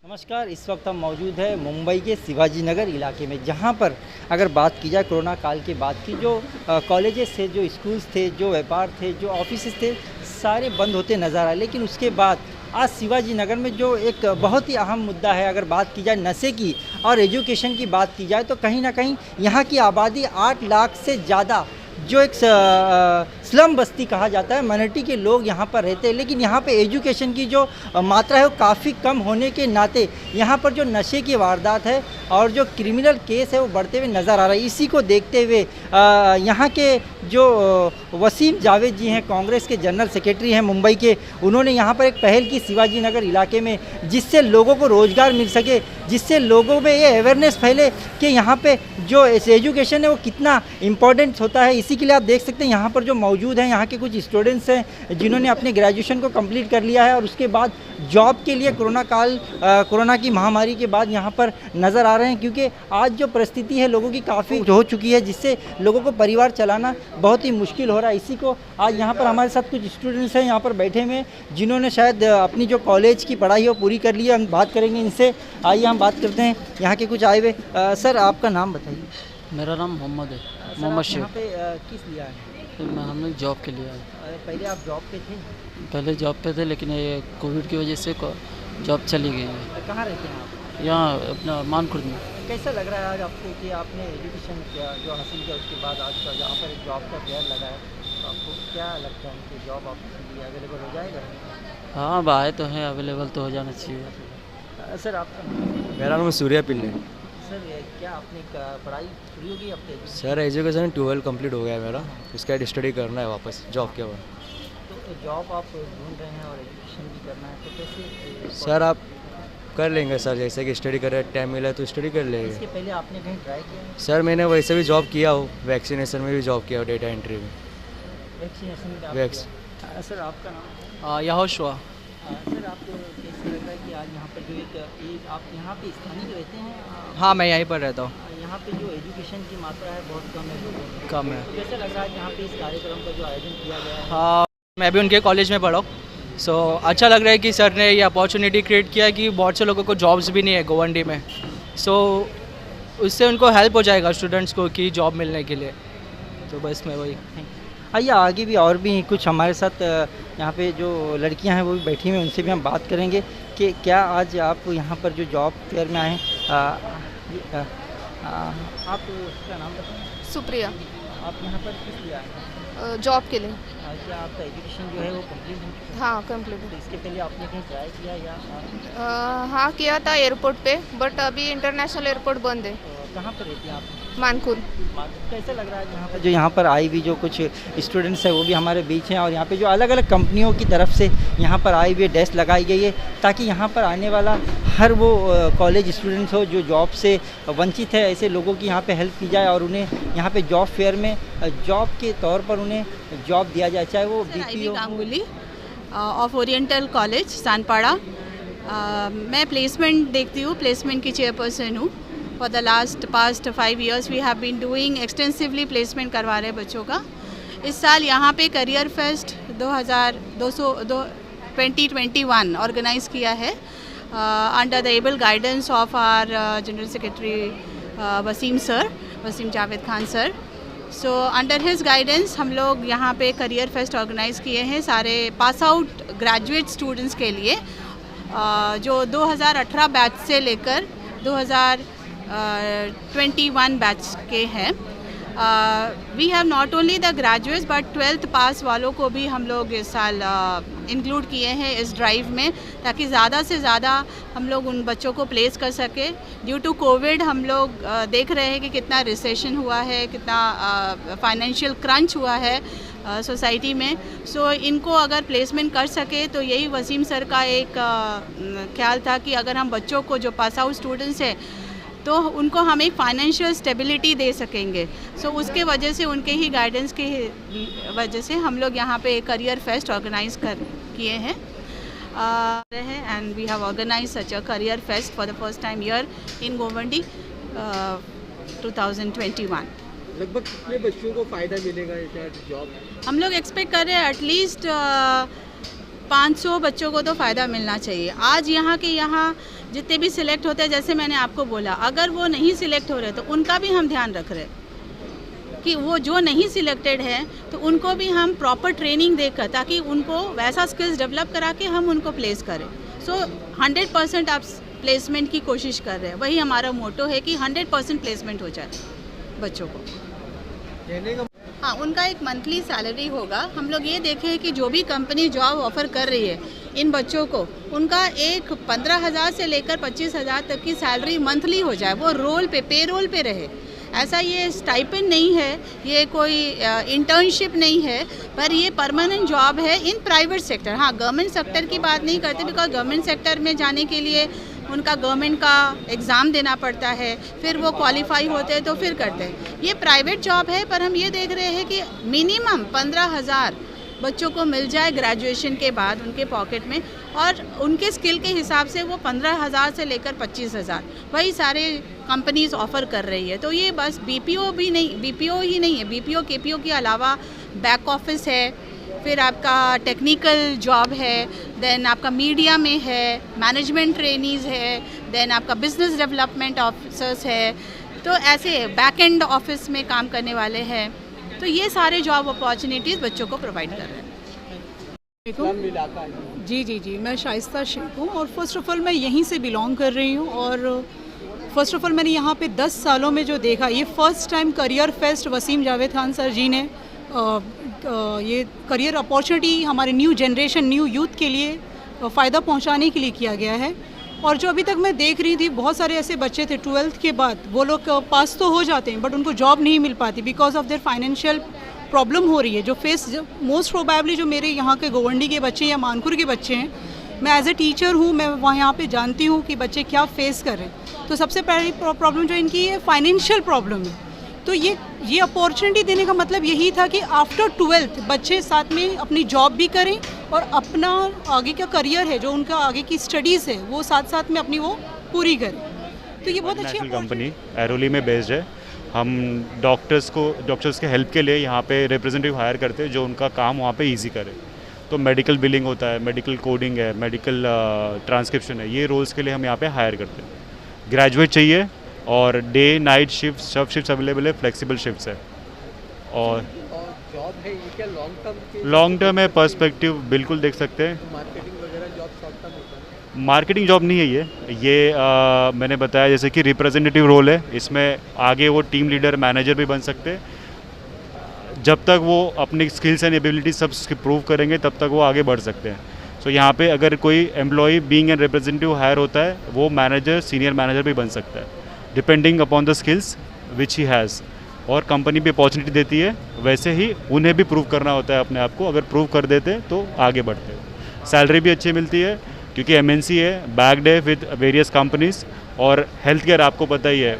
नमस्कार। इस वक्त हम मौजूद है मुंबई के शिवाजी नगर इलाके में, जहां पर अगर बात की जाए कोरोना काल के बाद की, जो कॉलेजेस थे, जो स्कूल्स थे, जो व्यापार थे, जो ऑफिस थे, सारे बंद होते नज़र आए। लेकिन उसके बाद आज शिवाजी नगर में जो एक बहुत ही अहम मुद्दा है, अगर बात की जाए नशे की और एजुकेशन की बात की जाए, तो कहीं ना कहीं यहाँ की आबादी 8 लाख से ज़्यादा, जो एक स्लम बस्ती कहा जाता है, माइनॉरिटी के लोग यहाँ पर रहते हैं। लेकिन यहाँ पे एजुकेशन की जो मात्रा है वो काफ़ी कम होने के नाते यहाँ पर जो नशे की वारदात है और जो क्रिमिनल केस है वो बढ़ते हुए नज़र आ रहा है। इसी को देखते हुए यहाँ के जो वसीम जावेद जी हैं, कांग्रेस के जनरल सेक्रेटरी हैं मुंबई के, उन्होंने यहाँ पर एक पहल की शिवाजी नगर इलाके में, जिससे लोगों को रोज़गार मिल सके, जिससे लोगों में ये अवेयरनेस फैले कि यहाँ पे जो एजुकेशन है वो कितना इम्पोर्टेंट होता है। इसी के लिए आप देख सकते हैं यहाँ पर जो मौजूद हैं, यहाँ के कुछ स्टूडेंट्स हैं जिन्होंने अपने ग्रेजुएशन को कंप्लीट कर लिया है और उसके बाद जॉब के लिए कोरोना की महामारी के बाद यहाँ पर नज़र आ रहे हैं, क्योंकि आज जो परिस्थिति है लोगों की काफ़ी हो चुकी है, जिससे लोगों को परिवार चलाना बहुत ही मुश्किल हो रहा है। इसी को आज यहाँ पर हमारे साथ कुछ स्टूडेंट्स हैं यहाँ पर बैठे हुए, जिन्होंने शायद अपनी जो कॉलेज की पढ़ाई है वो पूरी कर ली है। हम बात करेंगे इनसे, आइए हम बात करते हैं यहाँ के कुछ आए हुए। सर, आपका नाम बताइए। मेरा नाम मोहम्मद है, मोहम्मद शेख। यहाँ पे किस लिया है? हमने जॉब के लिए आए। पहले आप जॉब पे थे? पहले जॉब पे थे, लेकिन ये कोविड की वजह से जॉब चली गई है। कहाँ रहते हैं आप? यहाँ अपना मानखुर्द में। कैसा लग रहा है आज आपको कि आपने एजुकेशन किया, जो हासिल किया, उसके बाद आज का यहाँ पर एक जॉब का फेयर लगा है, तो आपको क्या लगता है कि जॉब आपके लिए अवेलेबल हो जाएगा? हाँ, अब आए तो हैं, अवेलेबल तो हो जाना चाहिए। सर, आपका? मेरा नाम सूर्या पिल्ले। सर, क्या आपने पढ़ाई पूरी होगी आपके? सर, एजुकेशन 12 कंप्लीट हो गया है मेरा, उसके बाद स्टडी करना है वापस जॉब के बाद। तो जॉब आप ढूंढ रहे हैं और एजुकेशन भी करना है, तो कैसे? सर, आप कर लेंगे सर, जैसे कि स्टडी करें, टाइम मिला तो स्टडी कर लेंगे। इसके पहले आपने कहीं ट्राई किया है? सर, मैंने वैसे भी जॉब किया हो, वैक्सीनेशन में भी जॉब किया हो, डेटा एंट्री में। वैक्सीनेशन का वैक्स सर, आपका नाम? यहोशुआ। सर, आपको कैसे लग रहा है कि आज यहाँ पर जो एक आप यहाँ पे स्थानीय रहते हैं? हाँ, मैं यहीं पर रहता हूँ। यहाँ पे जो एजुकेशन की मात्रा है बहुत कम है लोगों में। कम है। तो कैसा लग रहा है यहाँ पे इस कार्यक्रम का जो आयोजन किया गया है? हाँ, मैं भी उनके कॉलेज में पढ़ा हूँ। सो अच्छा लग रहा है कि सर ने ये अपॉर्चुनिटी क्रिएट किया कि बहुत से लोगों को जॉब्स भी नहीं है गोवंडी में। सो उससे उनको हेल्प हो जाएगा स्टूडेंट्स को कि जॉब मिलने के लिए। तो बस मैं वही। आइए, आगे भी और भी कुछ हमारे साथ यहाँ पे जो लड़कियाँ हैं वो भी बैठी हुई हैं, उनसे भी हम बात करेंगे कि क्या आज आप यहाँ पर जो जॉब फेयर में आए हैं। आप उसका नाम बताएं? सुप्रिया। आप यहाँ पर किस लिए आए हैं? जॉब के लिए। क्या आपका एजुकेशन जो है वो कंप्लीट हो चुका है? हाँ, कंप्लीट तो इसके पहले आपने कहीं ट्राई किया या? हाँ, किया था एयरपोर्ट पे, बट अभी इंटरनेशनल एयरपोर्ट बंद है। कहाँ पर रहती हैं आप? मानकुर। कैसा लग रहा है यहाँ पर जो यहाँ पर आई हुई जो कुछ स्टूडेंट्स हैं वो भी हमारे बीच हैं, और यहाँ पे जो अलग अलग कंपनियों की तरफ से यहाँ पर आई हुई डेस्क लगाई गई है, ताकि यहाँ पर आने वाला हर वो कॉलेज स्टूडेंट्स हो जो जॉब से वंचित है, ऐसे लोगों की यहाँ पे हेल्प की जाए और उन्हें यहाँ पे जॉब फेयर में जॉब के तौर पर उन्हें जॉब दिया जाए, चाहे वो BPO Ganguly of oriental college Sanpada. मैं प्लेसमेंट देखती हूँ, प्लेसमेंट की चेयरपर्सन हूँ। For the past 5 years we have been doing extensively placement करवा रहे हैं बच्चों का। इस साल यहाँ पे करियर फेस्ट 2021 ऑर्गेनाइज़ किया है under the able guidance of our general secretary Wasim Javed Khan sir. So under his guidance हम लोग यहाँ पे करियर फेस्ट ऑर्गेनाइज़ किए हैं सारे पास आउट ग्रेजुएट स्टूडेंट्स के लिए, जो 2018 बैच से लेकर 2021 बैच के हैं। We have not only the graduates but 12th pass वालों को भी हम लोग इस साल इंक्लूड किए हैं इस ड्राइव में, ताकि ज़्यादा से ज़्यादा हम लोग उन बच्चों को प्लेस कर सके। ड्यू टू कोविड हम लोग देख रहे हैं कि कितना रिसेशन हुआ है, कितना फाइनेंशियल क्रंच हुआ है सोसाइटी में। सो इनको अगर प्लेसमेंट कर सके तो यही वसीम सर का एक ख्याल था कि अगर हम बच्चों को जो पास आउट स्टूडेंट्स हैं तो उनको हम एक फाइनेंशियल स्टेबिलिटी दे सकेंगे। सो उसके वजह से उनके ही गाइडेंस के वजह से हम लोग यहाँ पे करियर फेस्ट ऑर्गेनाइज किए हैं and we have organise such a career fest for the first time year in Govandi 2021। लगभग कितने बच्चों को फ़ायदा मिलेगा जॉब? हम लोग एक्सपेक्ट कर रहे हैं एटलीस्ट 500 बच्चों को तो फ़ायदा मिलना चाहिए। आज यहाँ जितने भी सिलेक्ट होते हैं, जैसे मैंने आपको बोला, अगर वो नहीं सिलेक्ट हो रहे तो उनका भी हम ध्यान रख रहे हैं कि वो जो नहीं सिलेक्टेड है तो उनको भी हम प्रॉपर ट्रेनिंग देकर, ताकि उनको वैसा स्किल्स डेवलप करा के हम उनको प्लेस करें। सो 100% आप प्लेसमेंट की कोशिश कर रहे हैं, वही हमारा मोटो है कि 100% प्लेसमेंट हो जाए बच्चों को। हाँ, उनका एक मंथली सैलरी होगा। हम लोग ये देखें कि जो भी कंपनी जॉब ऑफ़र कर रही है इन बच्चों को, उनका एक 15,000 से लेकर 25,000 तक की सैलरी मंथली हो जाए, वो रोल पे, पे रोल पे रहे। ऐसा ये स्टाइपेंड नहीं है, ये कोई इंटर्नशिप नहीं है, पर ये परमानेंट जॉब है इन प्राइवेट सेक्टर। हाँ, गवर्नमेंट सेक्टर की बात नहीं करते, बिकॉज गवर्नमेंट सेक्टर में जाने के लिए उनका गवर्नमेंट का एग्ज़ाम देना पड़ता है, फिर वो क्वालिफाई होते हैं तो फिर करते हैं। ये प्राइवेट जॉब है, पर हम ये देख रहे हैं कि मिनिमम 15,000 बच्चों को मिल जाए ग्रेजुएशन के बाद उनके पॉकेट में, और उनके स्किल के हिसाब से वो 15,000 से लेकर 25,000 वही सारे कंपनीज ऑफ़र कर रही है। तो ये बस बीपीओ ही नहीं है, बीपीओ केपीओ के अलावा बैक ऑफिस है, फिर आपका टेक्निकल जॉब है, देन आपका मीडिया में है, मैनेजमेंट ट्रेनीज़ है, देन आपका बिजनेस डेवलपमेंट ऑफिसर्स है, तो ऐसे बैक एंड ऑफिस में काम करने वाले हैं। तो ये सारे जॉब अपॉर्चुनिटीज़ बच्चों को प्रोवाइड कर रहे हैं। जी, मैं शाइस्ता शेख हूँ और फर्स्ट ऑफ़ ऑल मैं यहीं से बिलोंग कर रही हूँ। और फर्स्ट ऑफ़ ऑल मैंने यहाँ पे 10 सालों में जो देखा, ये first time career fest Wasim Javed Khan sir ji ने ये करियर अपॉर्चुनिटी हमारे न्यू जनरेशन, न्यू यूथ के लिए फ़ायदा पहुँचाने के लिए किया गया है। और जो अभी तक मैं देख रही थी, बहुत सारे ऐसे बच्चे थे 12th के बाद, वो लोग पास तो हो जाते हैं बट उनको जॉब नहीं मिल पाती because of their financial problem हो रही है, जो फेस मोस्ट प्रोबेबली जो मेरे यहाँ के गोवंडी के बच्चे या मानपुर के बच्चे हैं, मैं एज ए टीचर हूँ, मैं वहाँ यहाँ पे जानती हूँ कि बच्चे क्या फेस कर रहे हैं। तो सबसे पहली प्रॉब्लम जो इनकी है फाइनेंशियल प्रॉब्लम है। तो ये अपॉर्चुनिटी देने का मतलब यही था कि आफ्टर 12th बच्चे साथ में अपनी जॉब भी करें और अपना आगे का करियर है, जो उनका आगे की स्टडीज़ है, वो साथ साथ में अपनी वो पूरी करें। तो ये बहुत अच्छी कंपनी एरोली में बेस्ड है। हम डॉक्टर्स के हेल्प के लिए यहाँ पे रिप्रेजेंटेटिव हायर करते हैं, जो उनका काम वहाँ पे इजी करे। तो मेडिकल बिलिंग होता है, मेडिकल कोडिंग है, मेडिकल ट्रांसक्रिप्शन है, ये रोल्स के लिए हम यहाँ पे हायर करते हैं। ग्रेजुएट चाहिए और डे नाइट शिफ्ट सब शिफ्ट्स अवेलेबल है, फ्लेक्सिबल शिफ्ट्स है। और जॉब है ये क्या लॉन्ग टर्म है, पर्सपेक्टिव बिल्कुल देख सकते हैं। मार्केटिंग वगैरह जॉब शॉर्ट टर्म होता है? मार्केटिंग जॉब नहीं है ये मैंने बताया जैसे कि रिप्रेजेंटेटिव रोल है, इसमें आगे वो टीम लीडर, मैनेजर भी बन सकते हैं। जब तक वो अपनी स्किल्स एंड एबिलिटी सब प्रूव करेंगे तब तक वो आगे बढ़ सकते हैं। सो यहाँ पे अगर कोई employ being an representative hire होता है, वो मैनेजर, सीनियर मैनेजर भी बन सकता है, depending upon the skills which he has. और कंपनी भी अपॉर्चुनिटी देती है, वैसे ही उन्हें भी प्रूव करना होता है अपने आप को। अगर प्रूव कर देते तो आगे बढ़ते हैं। सैलरी भी अच्छी मिलती है क्योंकि एमएनसी है, बैक्ड है विद वेरियस कंपनीज। और हेल्थ केयर आपको पता ही है,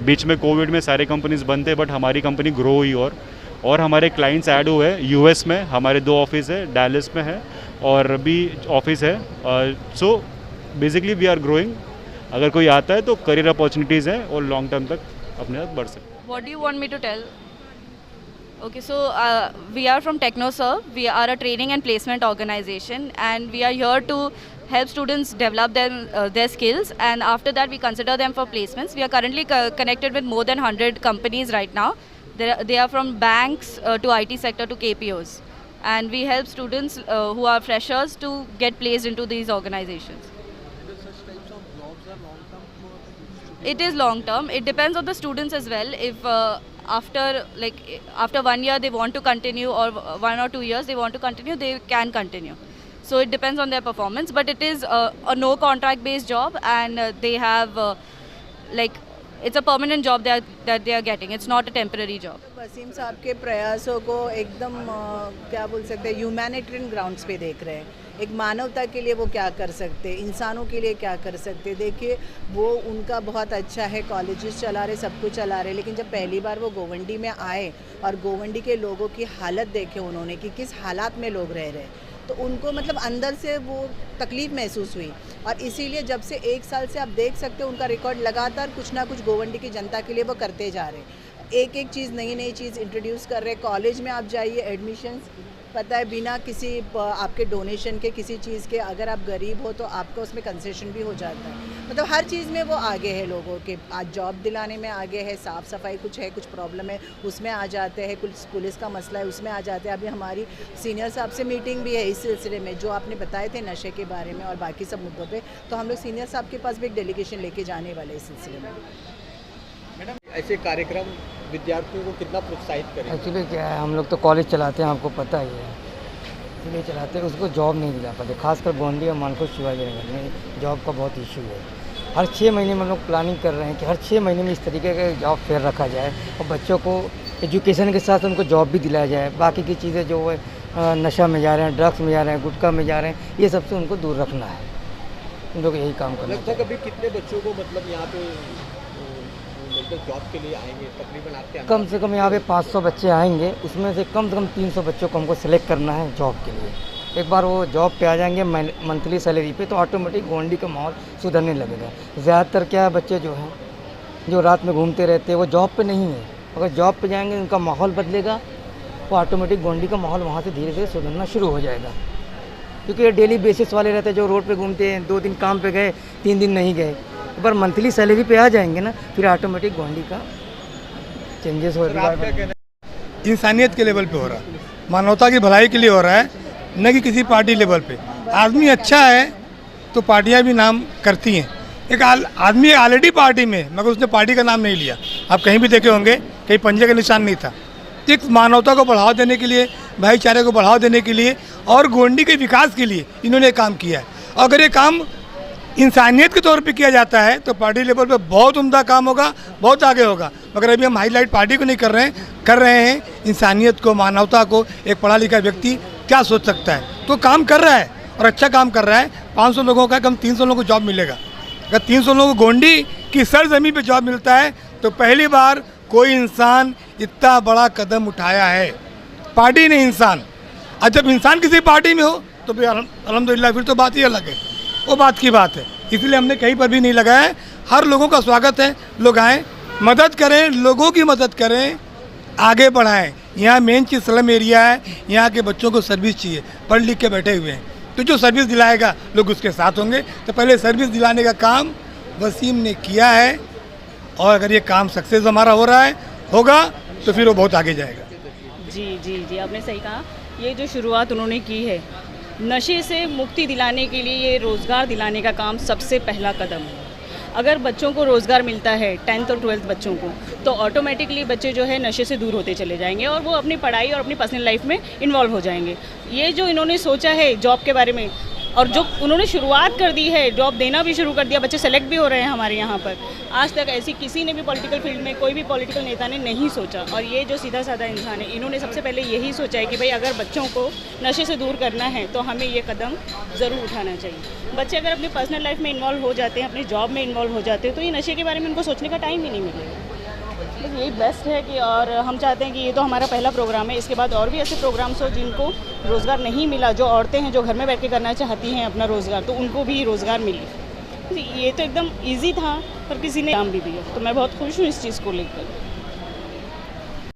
बीच में कोविड में सारे कंपनीज बंद थे, बट हमारी कंपनी ग्रो हुई और हमारे क्लाइंट्स ऐड हुए। यूएस में हमारे 2 ऑफिस है, डैलस में है और भी ऑफिस है। So basically we are growing. अगर कोई आता है तो करियर अपॉर्चुनिटीज़ हैं और लॉन्ग टर्म तक अपने साथ बढ़ सकते हैं। What do you want me to tell? Okay, so we are from TechnoServe. We are a training and placement organization, and we are here to help students develop their skills, and after that we consider them for placements. We are currently connected with more than 100 companies right now. They are from banks to IT sector to KPOs, and we help students who are freshers to get placed into these organizations. It is long term. It depends on the students as well. If after 1 year they want to continue, or 1 or 2 years they want to continue, they can continue. So it depends on their performance. But it is a no contract based job, and they have it's a permanent job that they are getting. It's not a temporary job. Wasim साहब के प्रयासों को एकदम क्या बोल सकते हैं, humanitarian grounds पे देख रहे हैं। एक मानवता के लिए वो क्या कर सकते हैं, इंसानों के लिए क्या कर सकते हैं। देखिए, वो उनका बहुत अच्छा है, कॉलेजेस चला रहे, सब कुछ चला रहे, लेकिन जब पहली बार वो गोवंडी में आए और गोवंडी के लोगों की हालत देखे उन्होंने कि किस हालात में लोग रह रहे हैं, तो उनको मतलब अंदर से वो तकलीफ़ महसूस हुई। और इसीलिए जब से 1 साल से आप देख सकते हो उनका रिकॉर्ड लगातार कुछ ना कुछ गोवंडी की जनता के लिए वो करते जा रहे हैं। एक चीज़, नई चीज़ इंट्रोड्यूस कर रहे हैं। कॉलेज में आप जाइए, एडमिशन्स पता है बिना किसी आपके डोनेशन के किसी चीज़ के, अगर आप गरीब हो तो आपका उसमें कंसेशन भी हो जाता है। मतलब हर चीज़ में वो आगे है लोगों के, आज जॉब दिलाने में आगे है, साफ़ सफाई कुछ है, कुछ प्रॉब्लम है उसमें आ जाते हैं, कुछ पुलिस का मसला है उसमें आ जाते हैं। अभी हमारी सीनियर साहब से मीटिंग भी है इस सिलसिले में, जो आपने बताए थे नशे के बारे में और बाकी सब मुद्दों पे, तो हम लोग सीनियर साहब के पास भी एक डेलीगेशन लेके जाने वाले इस सिलसिले में। मैडम, ऐसे कार्यक्रम विद्यार्थियों को कितना प्रोत्साहित करें? एक्चुअली क्या है, हम लोग तो कॉलेज चलाते हैं, आपको पता ही है, इसलिए चलाते हैं, उसको जॉब नहीं दिला पाते। खासकर गोंडी और मानकोट शिवाजी नगर में जॉब का बहुत इशू है। हर 6 महीने में हम लोग प्लानिंग कर रहे हैं कि हर 6 महीने में इस तरीके का जॉब फेयर रखा जाए और बच्चों को एजुकेशन के साथ उनको जॉब भी दिलाया जाए। बाकी की चीज़ें जो है नशा में जा रहे हैं, ड्रग्स में जा रहे हैं, गुटखा में जा रहे हैं, ये सबसे उनको दूर रखना है। हम लोग यही काम करना लगभग अभी कितने बच्चों को मतलब यहाँ पे जॉब के लिए आएंगे तकरीबन आपके? कम से कम यहाँ पे 500 बच्चे आएंगे, उसमें से कम 300 बच्चों को हमको सेलेक्ट करना है जॉब के लिए। एक बार वो जॉब पे आ जाएंगे मंथली सैलरी पे, तो ऑटोमेटिक गोंडी का माहौल सुधरने लगेगा। ज़्यादातर क्या बच्चे जो हैं जो रात में घूमते रहते हैं वो जॉब पे नहीं है, अगर जॉब पे जाएंगे उनका माहौल बदलेगा, वो ऑटोमेटिक गोंडी का माहौल वहाँ से धीरे धीरे सुधरना शुरू हो जाएगा। क्योंकि ये डेली बेसिस वाले रहते हैं जो रोड पे घूमते हैं, 2 दिन काम पे गए, 3 दिन नहीं गए, एक बार मंथली सैलरी पे आ जाएंगे ना, फिर ऑटोमेटिक गोंडी का चेंजेस हो रहा है। इंसानियत के लेवल पे हो रहा है, मानवता की भलाई के लिए हो रहा है, न कि किसी पार्टी लेवल पे। आदमी अच्छा है तो पार्टियां भी नाम करती हैं। एक आदमी ऑलरेडी पार्टी में, मगर उसने पार्टी का नाम नहीं लिया, आप कहीं भी देखे होंगे, कहीं पंजे का निशान नहीं था। एक मानवता को बढ़ावा देने के लिए, भाईचारे को बढ़ावा देने के लिए और गोंडी के विकास के लिए इन्होंने काम किया है। अगर ये काम इंसानियत के तौर पे किया जाता है तो पार्टी लेवल पे बहुत उम्दा काम होगा, बहुत आगे होगा। मगर अभी हम हाईलाइट पार्टी को नहीं कर रहे हैं इंसानियत को, मानवता को। एक पढ़ा लिखा व्यक्ति क्या सोच सकता है, तो काम कर रहा है और अच्छा काम कर रहा है। 500 लोगों का कम 300 लोगों को जॉब मिलेगा। अगर 300 लोगों को गोंडी की सरजमीन पे जॉब मिलता है तो पहली बार कोई इंसान इतना बड़ा कदम उठाया है, पार्टी नहीं इंसान। और जब इंसान किसी पार्टी में हो तो फिर अल्हम्दुलिल्लाह, फिर तो बात ही अलग है, वो बात की बात है। इसलिए हमने कहीं पर भी नहीं लगाया है। हर लोगों का स्वागत है, लोग आएँ, मदद करें, लोगों की मदद करें, आगे बढ़ाएं। यहाँ मेन चीज़ स्लम एरिया है, यहाँ के बच्चों को सर्विस चाहिए, पढ़ लिख के बैठे हुए हैं, तो जो सर्विस दिलाएगा लोग उसके साथ होंगे। तो पहले सर्विस दिलाने का काम वसीम ने किया है और अगर ये काम सक्सेस हमारा हो रहा है होगा तो फिर वो बहुत आगे जाएगा। जी आपने सही कहा। ये जो शुरुआत उन्होंने की है नशे से मुक्ति दिलाने के लिए, ये रोज़गार दिलाने का काम सबसे पहला कदम है। अगर बच्चों को रोज़गार मिलता है 10th और 12th बच्चों को, तो ऑटोमेटिकली बच्चे जो है नशे से दूर होते चले जाएंगे और वो अपनी पढ़ाई और अपनी पर्सनल लाइफ में इन्वॉल्व हो जाएंगे। ये जो इन्होंने सोचा है जॉब के बारे में और जो उन्होंने शुरुआत कर दी है, जॉब देना भी शुरू कर दिया, बच्चे सेलेक्ट भी हो रहे हैं हमारे यहाँ पर। आज तक ऐसी किसी ने भी पॉलिटिकल फील्ड में कोई भी पॉलिटिकल नेता ने नहीं सोचा, और ये जो सीधा साधा इंसान है, इन्होंने सबसे पहले यही सोचा है कि भाई अगर बच्चों को नशे से दूर करना है तो हमें ये कदम ज़रूर उठाना चाहिए। बच्चे अगर अपनी पर्सनल लाइफ में इन्वॉल्व हो जाते हैं, अपनी जॉब में इन्वॉल्व हो जाते हैं, तो ये नशे के बारे में उनको सोचने का टाइम ही नहीं मिलेगा। बस यही बेस्ट है कि, और हम चाहते हैं कि ये तो हमारा पहला प्रोग्राम है, इसके बाद और भी ऐसे प्रोग्राम्स हो जिनको रोज़गार नहीं मिला, जो औरतें हैं जो घर में बैठ के करना चाहती हैं अपना रोज़गार, तो उनको भी रोज़गार मिले। ये तो एकदम इजी था, पर किसी ने काम भी दिया, तो मैं बहुत खुश हूँ इस चीज़ को लेकर।